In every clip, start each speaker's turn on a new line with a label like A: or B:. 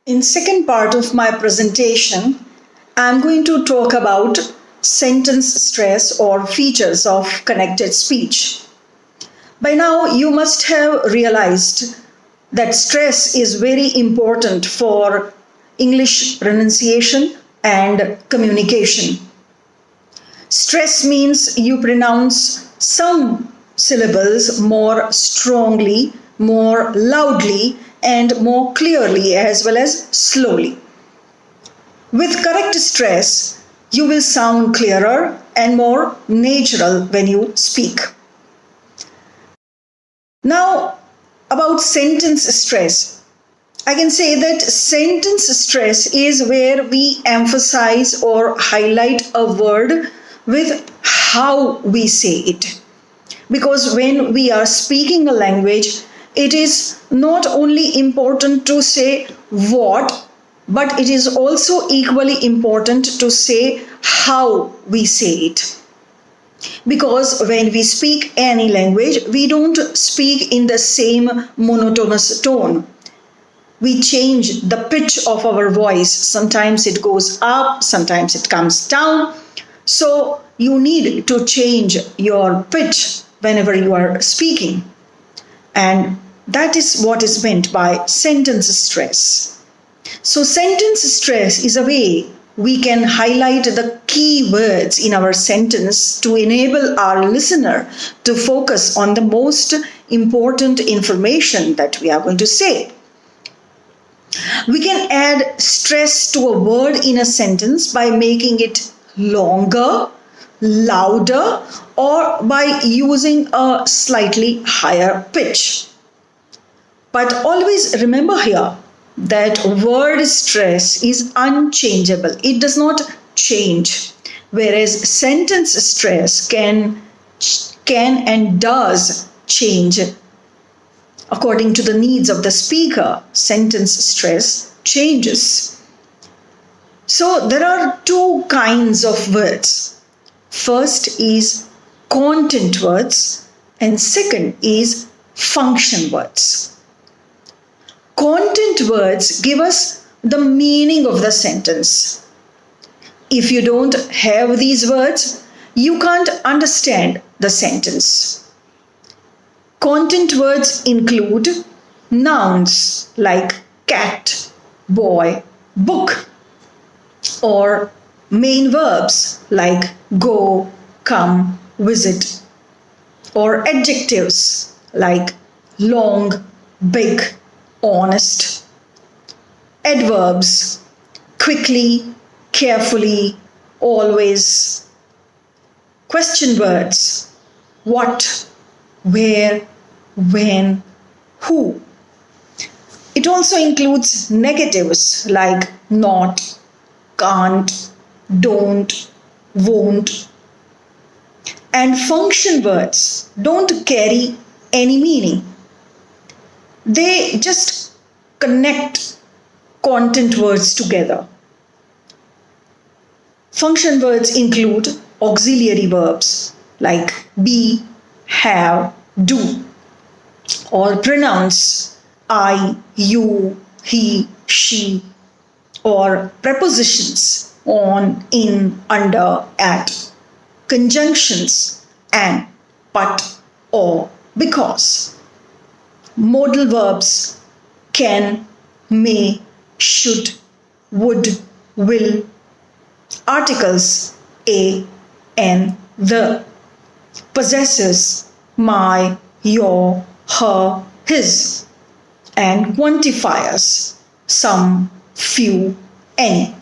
A: In second part of my presentation, I'm going to talk about sentence stress or features of connected speech. By now, you must have realized that stress is very important for English pronunciation and communication. Stress means you pronounce some syllables more strongly, more loudly, and more clearly as well as slowly. With correct stress, you will sound clearer and more natural when you speak. Now, about sentence stress. I can say that sentence stress is where we emphasize or highlight a word with how we say it. Because when we are speaking a language, it is not only important to say what, but it is also equally important to say how we say it. Because when we speak any language, we don't speak in the same monotonous tone. We change the pitch of our voice. Sometimes it goes up, sometimes it comes down. So you need to change your pitch whenever you are speaking. And that is what is meant by sentence stress. So sentence stress is a way we can highlight the key words in our sentence to enable our listener to focus on the most important information that we are going to say. We can add stress to a word in a sentence by making it longer, louder, or by using a slightly higher pitch. But always remember here that word stress is unchangeable. It does not change. Whereas sentence stress can and does change according to the needs of the speaker. Sentence stress changes. So there are two kinds of words. First is content words and second is function words. Content words give us the meaning of the sentence. If you don't have these words, you can't understand the sentence. Content words include nouns like cat, boy, book, or main verbs like go, come, visit, or adjectives like long, big, honest, adverbs quickly, carefully, always, question words what, where, when, who. It also includes negatives like not, can't, don't, won't. And function words don't carry any meaning. They just connect content words together. Function words include auxiliary verbs like be, have, do, or pronouns I, you, he, she, or prepositions on, in, under, at, conjunctions and, but, or, because. Modal verbs can, may, should, would, will. Articles a, and the. Possessors my, your, her, his. And quantifiers some, few, any.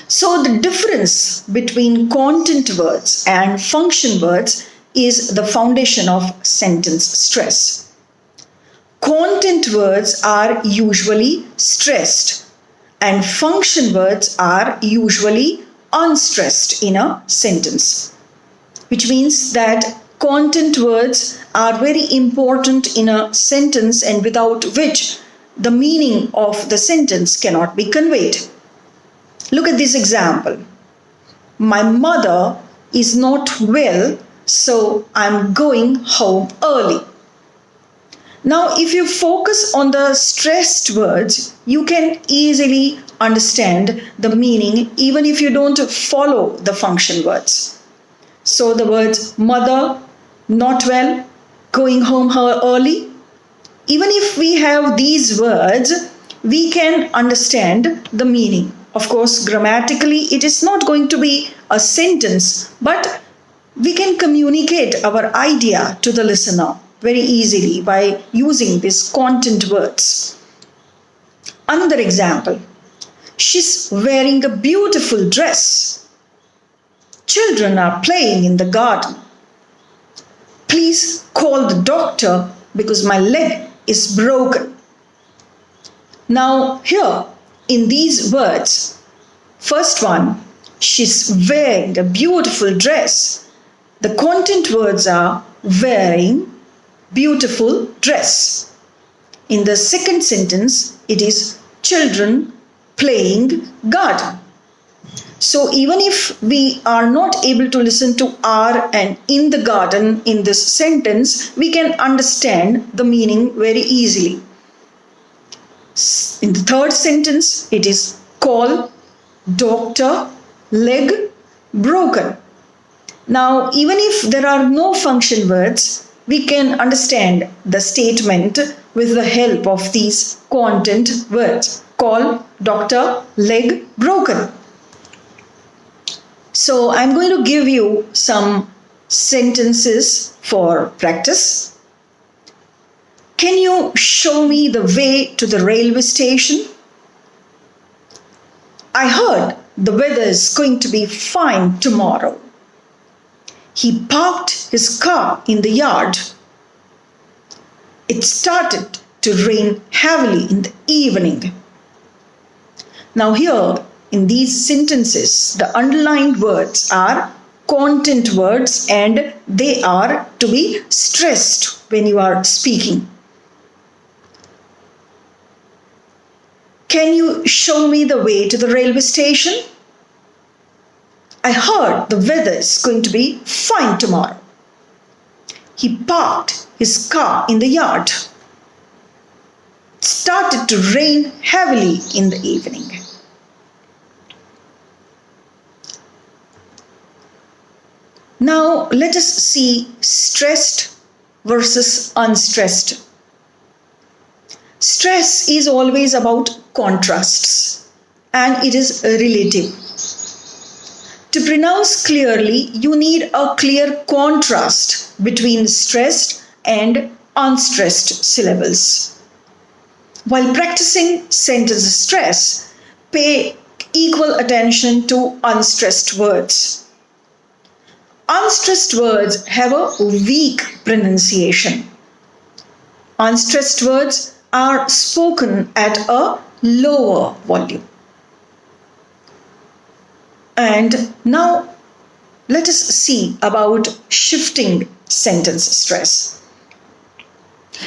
A: So the difference between content words and function words is the foundation of sentence stress. Content words are usually stressed and function words are usually unstressed in a sentence, which means that content words are very important in a sentence and without which the meaning of the sentence cannot be conveyed. Look at this example. My mother is not well, so I'm going home early. Now, if you focus on the stressed words, you can easily understand the meaning even if you don't follow the function words. So the words mother, not well, going home early. Even if we have these words, we can understand the meaning. Of course, grammatically, it is not going to be a sentence, but we can communicate our idea to the listener very easily by using these content words. Another example, she's wearing a beautiful dress. Children are playing in the garden. Please call the doctor because my leg is broken. Now, here in these words, first one, she's wearing a beautiful dress. The content words are wearing, beautiful dress. In the second sentence, it is children playing garden. So even if we are not able to listen to are and in the garden in this sentence, we can understand the meaning very easily. In the third sentence, it is call, doctor, leg, broken. Now, even if there are no function words, we can understand the statement with the help of these content words. Call, doctor, leg, broken. So I'm going to give you some sentences for practice. Can you show me the way to the railway station? I heard the weather is going to be fine tomorrow. He parked his car in the yard. It started to rain heavily in the evening. Now here in these sentences, the underlined words are content words and they are to be stressed when you are speaking. Can you show me the way to the railway station? I heard the weather is going to be fine tomorrow. He parked his car in the yard. It started to rain heavily in the evening. Now let us see stressed versus unstressed. Stress is always about contrasts and it is relative. To pronounce clearly, you need a clear contrast between stressed and unstressed syllables. While practicing sentence stress, pay equal attention to unstressed words. Unstressed words have a weak pronunciation. Unstressed words are spoken at a lower volume. And now let us see about shifting sentence stress.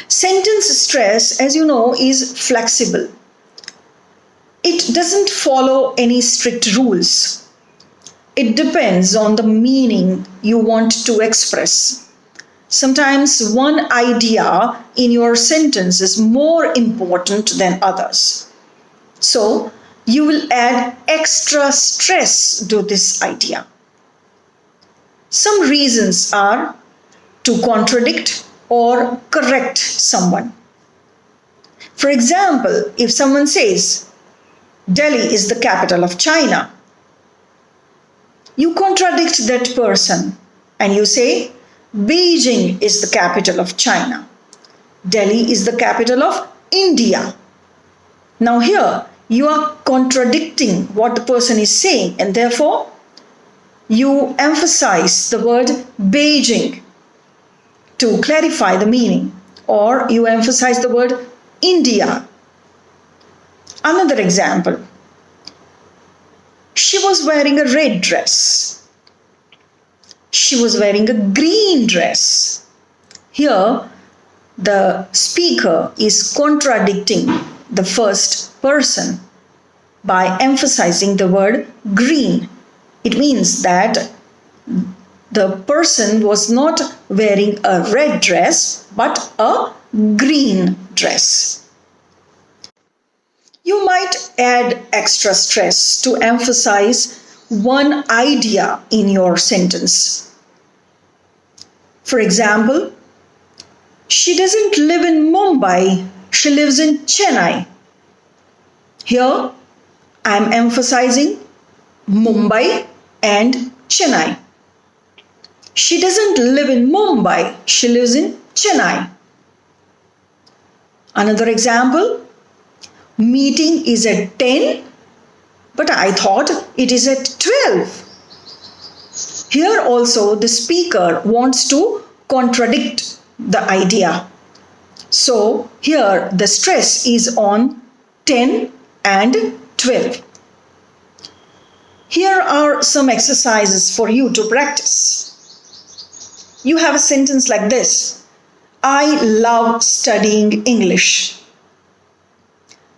A: Sentence stress, as you know, is flexible. It doesn't follow any strict rules. It depends on the meaning you want to express. Sometimes one idea in your sentence is more important than others. So you will add extra stress to this idea. Some reasons are to contradict or correct someone. For example, if someone says, Delhi is the capital of China, you contradict that person and you say, Beijing is the capital of China. Delhi is the capital of India. Now here, you are contradicting what the person is saying and therefore you emphasize the word Beijing to clarify the meaning, or you emphasize the word India. Another example, she was wearing a red dress. She was wearing a green dress. Here, the speaker is contradicting the first person by emphasizing the word green. It means that the person was not wearing a red dress but a green dress. You might add extra stress to emphasize one idea in your sentence. For example, she doesn't live in Mumbai, she lives in Chennai. Here, I am emphasizing Mumbai and Chennai. She doesn't live in Mumbai, she lives in Chennai. Another example, meeting is at 10, but I thought it is at 12. Here also the speaker wants to contradict the idea. So here the stress is on 10 and 12. Here are some exercises for you to practice. You have a sentence like this: I love studying English.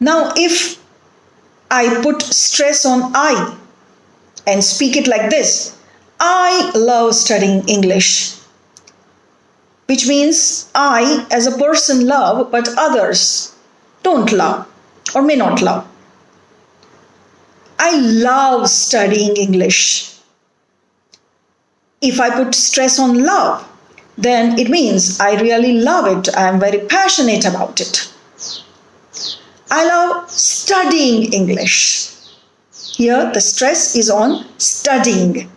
A: Now if I put stress on I and speak it like this: I love studying English, which means I as a person love, but others don't love or may not love. I love studying English. If I put stress on love, then it means I really love it. I am very passionate about it. I love studying English. Here the stress is on studying,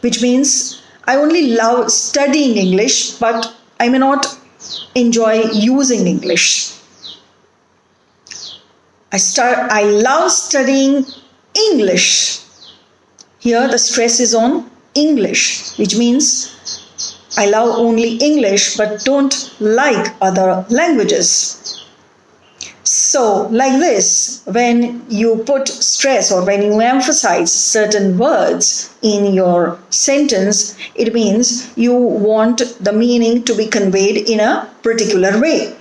A: which means I only love studying English, but I may not enjoy using English. I love studying English. Here the stress is on English, which means I love only English but don't like other languages. So like this, when you put stress or when you emphasize certain words in your sentence, it means you want the meaning to be conveyed in a particular way.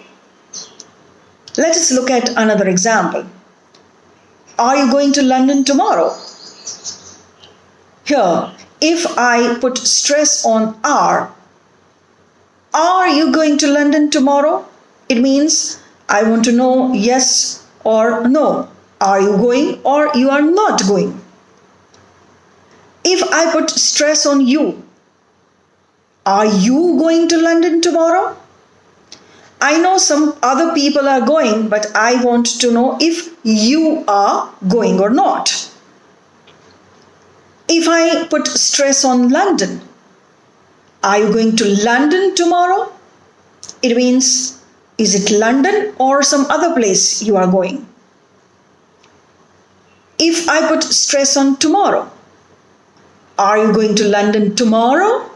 A: Let us look at another example. Are you going to London tomorrow? Here, if I put stress on are you going to London tomorrow? It means I want to know yes or no. Are you going or you are not going? If I put stress on you, are you going to London tomorrow? I know some other people are going, but I want to know if you are going or not. If I put stress on London, are you going to London tomorrow? It means, is it London or some other place you are going? If I put stress on tomorrow, are you going to London tomorrow?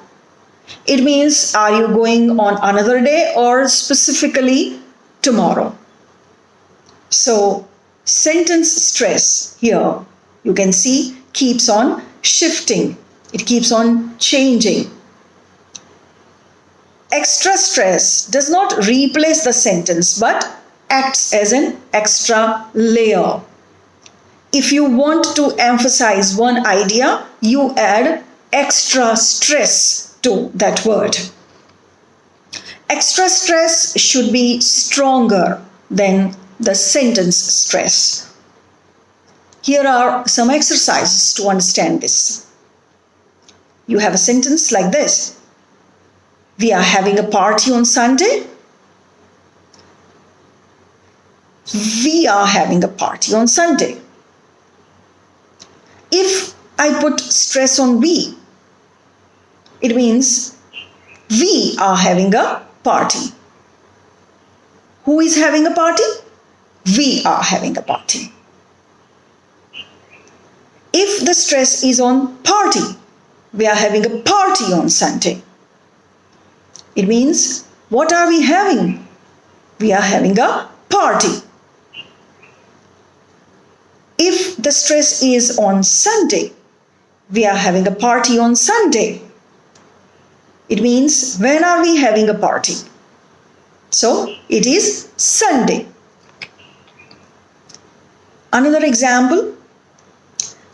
A: It means, are you going on another day or specifically tomorrow? So, sentence stress here, you can see, keeps on shifting. It keeps on changing. Extra stress does not replace the sentence but acts as an extra layer. If you want to emphasize one idea, you add extra stress to that word. Extra stress should be stronger than the sentence stress. Here are some exercises to understand this. You have a sentence like this: we are having a party on Sunday. We are having a party on Sunday. If I put stress on we, it means we are having a party. Who is having a party? We are having a party. If the stress is on party, we are having a party on Sunday. It means, what are we having? We are having a party. If the stress is on Sunday, we are having a party on Sunday. It means, when are we having a party? So, it is Sunday. Another example,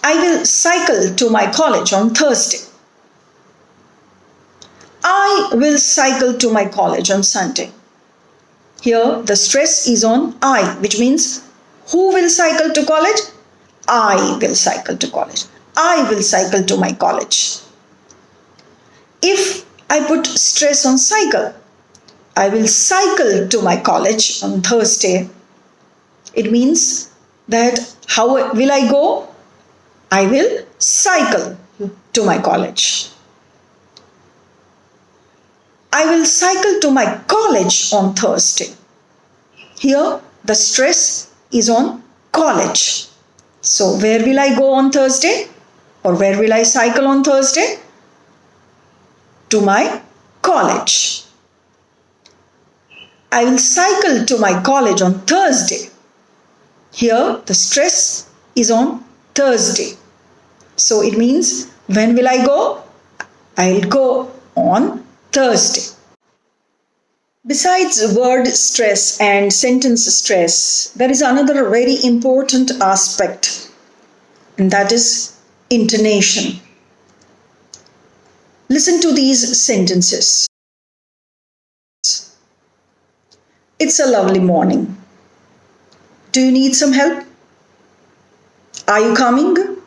A: I will cycle to my college on Thursday. I will cycle to my college on Sunday. Here the stress is on I, which means who will cycle to college? I will cycle to college. I will cycle to my college. If I put stress on cycle, I will cycle to my college on Thursday. It means that how will I go? I will cycle to my college. I will cycle to my college on Thursday. Here the stress is on college. So where will I go on Thursday? Or where will I cycle on Thursday? To my college. I will cycle to my college on Thursday. Here the stress is on Thursday. So it means when will I go? I will go on Thursday. Besides word stress and sentence stress, there is another very important aspect, and that is intonation. Listen to these sentences. It's a lovely morning. Do you need some help? Are you coming?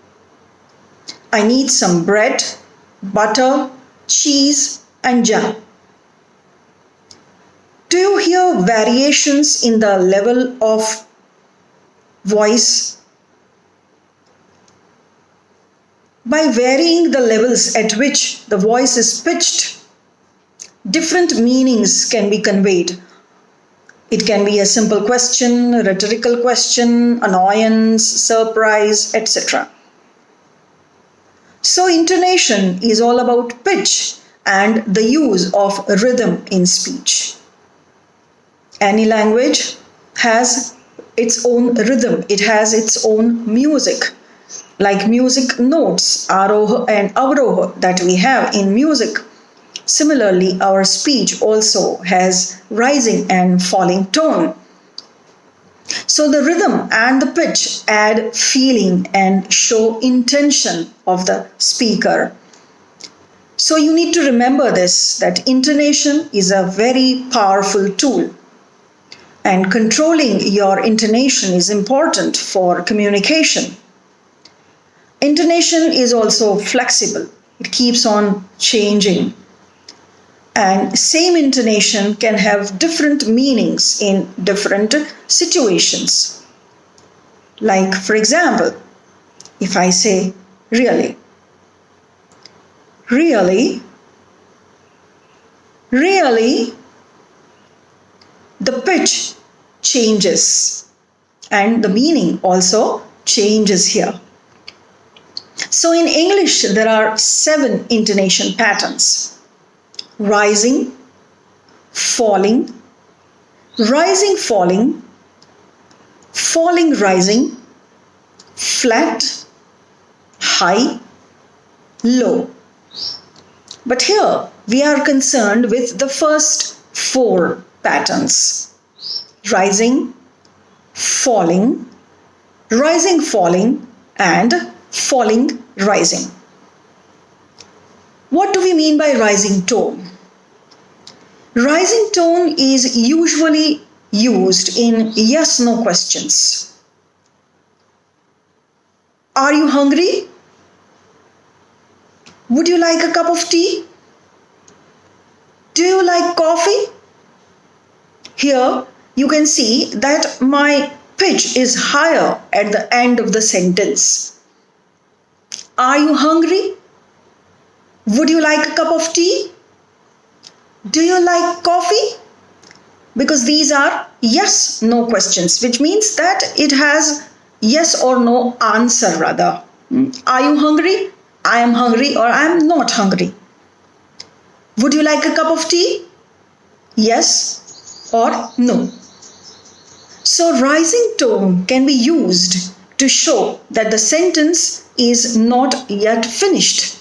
A: I need some bread, butter, cheese, and jam. Do you hear variations in the level of voice? By varying the levels at which the voice is pitched, different meanings can be conveyed. It can be a simple question, a rhetorical question, annoyance, surprise, etc. So intonation is all about pitch and the use of rhythm in speech. Any language has its own rhythm, it has its own music, like music notes, aroha and avroha that we have in music. Similarly, our speech also has rising and falling tone. So the rhythm and the pitch add feeling and show intention of the speaker. So you need to remember this, that intonation is a very powerful tool. And controlling your intonation is important for communication. Intonation is also flexible. It keeps on changing. And same intonation can have different meanings in different situations. Like, for example, if I say really, really, really, the pitch changes and the meaning also changes here. So in English, there are 7 intonation patterns. Rising, falling, rising, falling, falling, rising, flat, high, low. But here we are concerned with the first 4 patterns. Rising, falling, rising, falling, and falling, rising. What do we mean by rising tone? Rising tone is usually used in yes-no questions. Are you hungry? Would you like a cup of tea? Do you like coffee? Here you can see that my pitch is higher at the end of the sentence. Are you hungry? Would you like a cup of tea? Do you like coffee? Because these are yes-no questions, which means that it has yes or no answer rather. Are you hungry? I am hungry or I am not hungry. Would you like a cup of tea? Yes or no. So rising tone can be used to show that the sentence is not yet finished.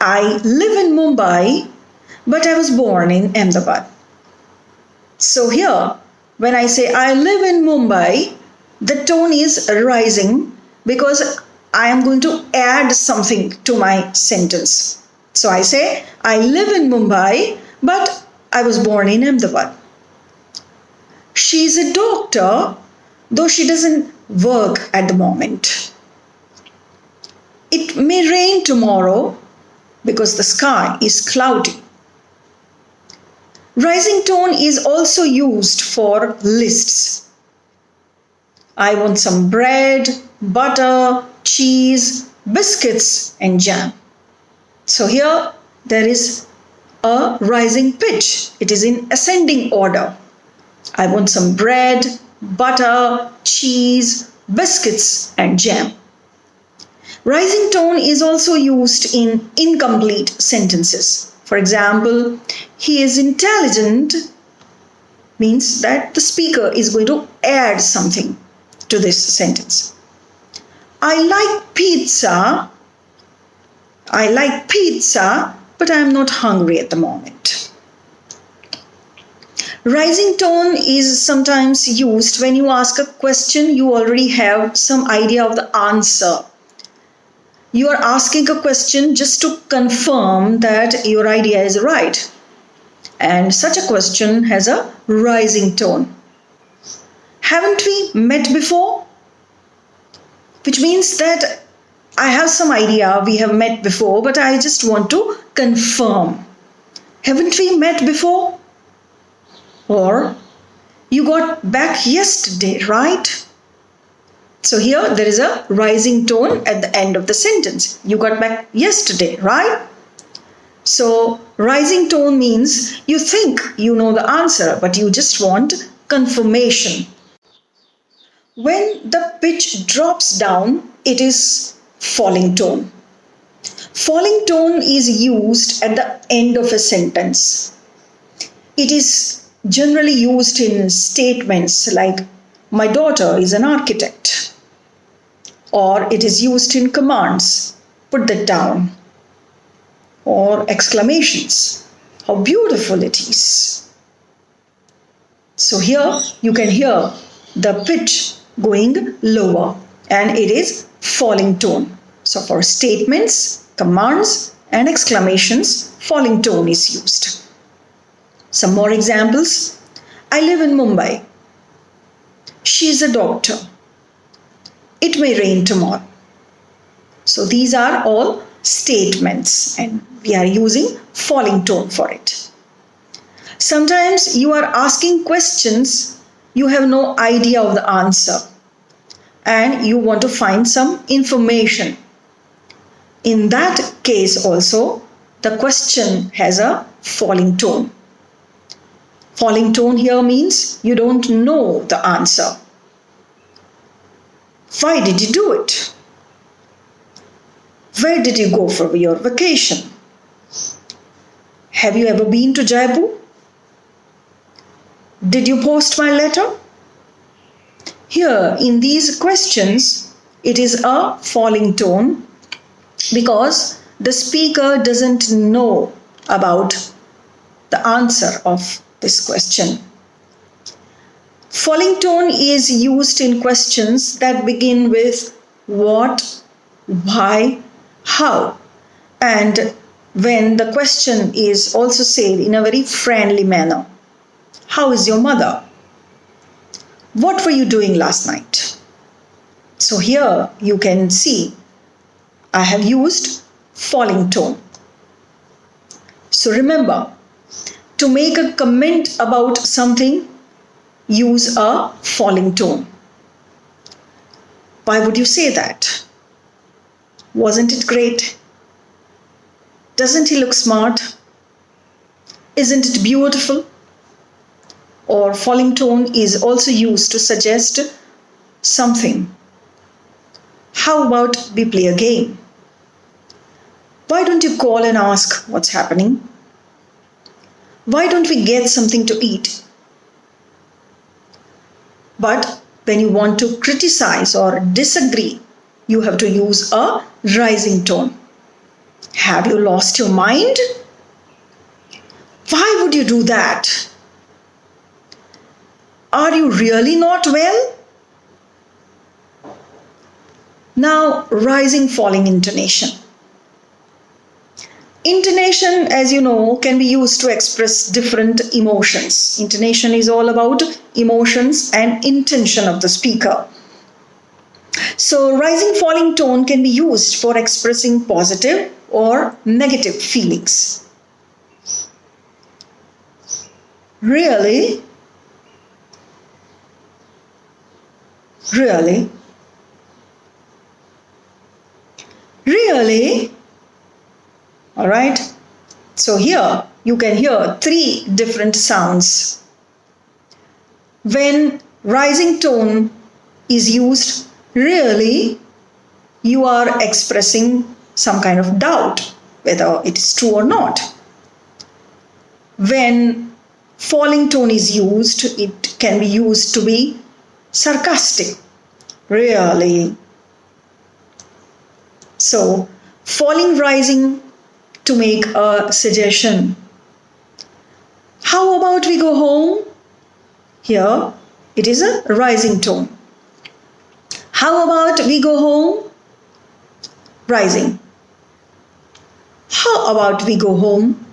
A: I live in Mumbai, but I was born in Ahmedabad. So here, when I say I live in Mumbai, the tone is rising because I am going to add something to my sentence. So I say I live in Mumbai, but I was born in Ahmedabad. She's a doctor, though she doesn't work at the moment. It may rain tomorrow because the sky is cloudy. Rising tone is also used for lists. I want some bread, butter, cheese, biscuits, and jam. So here there is a rising pitch. It is in ascending order. I want some bread, butter, cheese, biscuits, and jam. Rising tone is also used in incomplete sentences. For example, he is intelligent means that the speaker is going to add something to this sentence. I like pizza, but I am not hungry at the moment. Rising tone is sometimes used when you ask a question you already have some idea of the answer. You are asking a question just to confirm that your idea is right. And such a question has a rising tone. Haven't we met before? Which means that I have some idea we have met before, but I just want to confirm. Haven't we met before? Or, you got back yesterday, right? So here there is a rising tone at the end of the sentence. You got back yesterday, right? So rising tone means you think you know the answer, but you just want confirmation. When the pitch drops down, it is falling tone. Falling tone is used at the end of a sentence. It is generally used in statements like, my daughter is an architect. Or it is used in commands, put that down. Or exclamations, how beautiful it is. So here you can hear the pitch going lower and it is falling tone. So for statements, commands and exclamations, falling tone is used. Some more examples. I live in Mumbai. She is a doctor. It may rain tomorrow. So these are all statements and we are using falling tone for it. Sometimes you are asking questions you have no idea of the answer and you want to find some information. In that case also, the question has a falling tone. Falling tone here means you don't know the answer. Why did you do it? Where did you go for your vacation? Have you ever been to Jaipur? Did you post my letter? Here in these questions, it is a falling tone because the speaker doesn't know about the answer of this question. Falling tone is used in questions that begin with what, why, how, and when the question is also said in a very friendly manner. How is your mother? What were you doing last night? So here you can see I have used falling tone. So remember, to make a comment about something, use a falling tone. Why would you say that? Wasn't it great? Doesn't he look smart? Isn't it beautiful? Or falling tone is also used to suggest something. How about we play a game? Why don't you call and ask what's happening? Why don't we get something to eat? But when you want to criticize or disagree, you have to use a rising tone. Have you lost your mind? Why would you do that? Are you really not well? Now, rising falling intonation. Intonation, as you know, can be used to express different emotions. Intonation is all about emotions and intention of the speaker. So, rising falling tone can be used for expressing positive or negative feelings. Really? Really? Really? All right. So here you can hear three different sounds. When rising tone is used, really, you are expressing some kind of doubt whether it is true or not. When falling tone is used, it can be used to be sarcastic. Really. So, falling, rising to make a suggestion. How about we go home? Here it is a rising tone. How about we go home? Rising. How about we go home?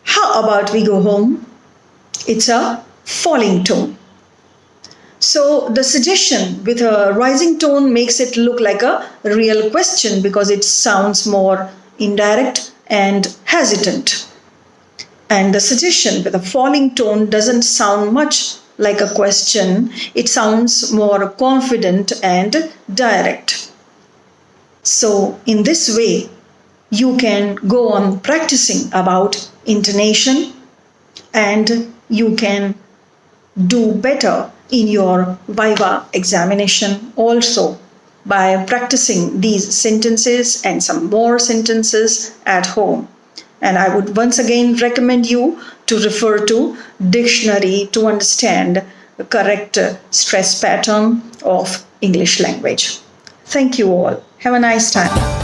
A: How about we go home? It's a falling tone. So the suggestion with a rising tone makes it look like a real question because it sounds more indirect and hesitant. And the suggestion with a falling tone doesn't sound much like a question. It sounds more confident and direct. So in this way, you can go on practicing about intonation and you can do better in your Viva examination also by practicing these sentences and some more sentences at home. And I would once again recommend you to refer to dictionary to understand the correct stress pattern of English language. Thank you all. Have a nice time.